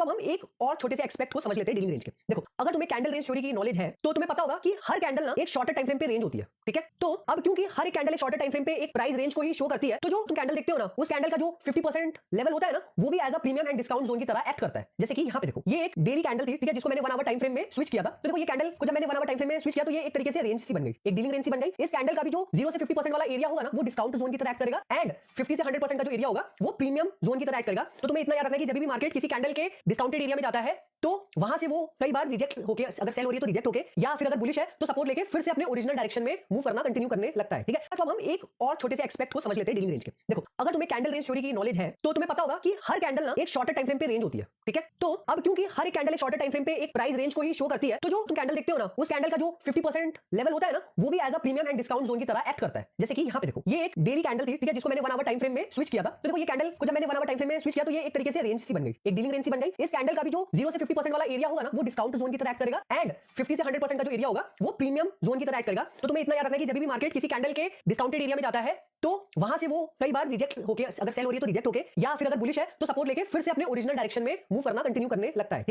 तो अब हम एक और छोटे से एक्सपेक्ट को समझ लेते हैं डीलिंग रेंज के। देखो, अगर तुम्हें कैंडल रेंज थ्योरी की नॉलेज है तो तुम्हें पता होगा कि हर कैंडल ना एक शॉर्टर टाइम फ्रेम पे रेंज होती है, ठीक है। तो अब क्योंकि हर एक कैंडल एक शॉर्टर टाइम फ्रेम पे एक प्राइस रेंज को ही शो करती है, तो जो तुम कैंडल देखते हो ना, उस कैंडल का जो 50% लेवल होता है ना, वो भी as a premium and discount zone की तरह एक्ट करता है। जैसे कि यहाँ पे देखो, ये एक डेली कैंडल थी, ठीक है, जिसको मैंने 1 आवर टाइम फ्रेम में स्विच किया था। तो देखो, ये कैंडल को जब मैंने 1 आवर टाइम फ्रेम में स्विच किया तो ये एक तरीके से रेंज सी बन गई, एक डीलिंग रेंज सी बन गई। इस कैंडल का भी जो 0 से 50% वाला एरिया होगा ना, वो डिस्काउंट जोन की तरह एक्ट करेगा, एंड 50 से 100% का जो एरिया होगा वो प्रीमियम जोन की तरह एक्ट करेगा। तो तुम्हें इतना याद रखना है कि जब भी मार्केट किसी कैंडल के डिस्काउंटेड एरिया में जाता है तो वहां से वो कई बार रिजेक्ट होके, अगर सेल हो रही है तो रिजेक्ट होके, या फिर अगर बुलिश है तो सपोर्ट लेके फिर से अपने ओरिजिनल डायरेक्शन में मूव करना कंटिन्यू करने लगता है, ठीक है। तो अब हम एक और छोटे से एक्सपेक्ट को समझ लेते हैं डीलिंग रेंज के। देखो, अगर तुम्हें कैंडल रेंज थ्योरी की नॉलेज है तो तुम्हें पता होगा कि हर कैंडल ना एक शॉर्टर टाइम फ्रेम पे रेंज होती है, ठीक है। तो अब क्योंकि हर एक कैंडल एक शॉर्टर टाइम फ्रेम पे एक प्राइस रेंज को ही शो करती है, तो जो तुम कैंडल देखते हो ना, उस कैंडल का जो 50% लेवल होता है ना, वो भी as a premium and discount zone की तरह एक्ट करता है। जैसे कि यहाँ पे देखो, ये एक डेली कैंडल थी, ठीक है, जिसको मैंने 1 आवर टाइम फ्रेम में स्विच किया था। तो देखो, ये कैंडल को जब मैंने 1 आवर टाइम फ्रेम में स्विच किया तो ये एक तरीके से रेंज सी बन गई, एक डीलिंग रेंज सी बन गई। इस कैंडल का भी जो 0 से 50% वाला एरिया होगा ना, वो डिस्काउंट जोन की तरह एक्ट करेगा, एंड 50 से 100% का जो एरिया होगा वो प्रीमियम जोन की तरह एक्ट करेगा। तो तुम्हें इतना याद रखना है कि जब भी मार्केट किसी कैंडल के डिस्काउंटेड एरिया में जाता है तो वहां से वो कई बार रिजेक्ट होके, अगर सेल हो रही है तो रिजेक्ट होके, या फिर अगर बुलिश है तो सपोर्ट लेके फिर से अपने ओरिजिनल डायरेक्शन में मूव करना कंटिन्यू करने लगता है, ठीक है।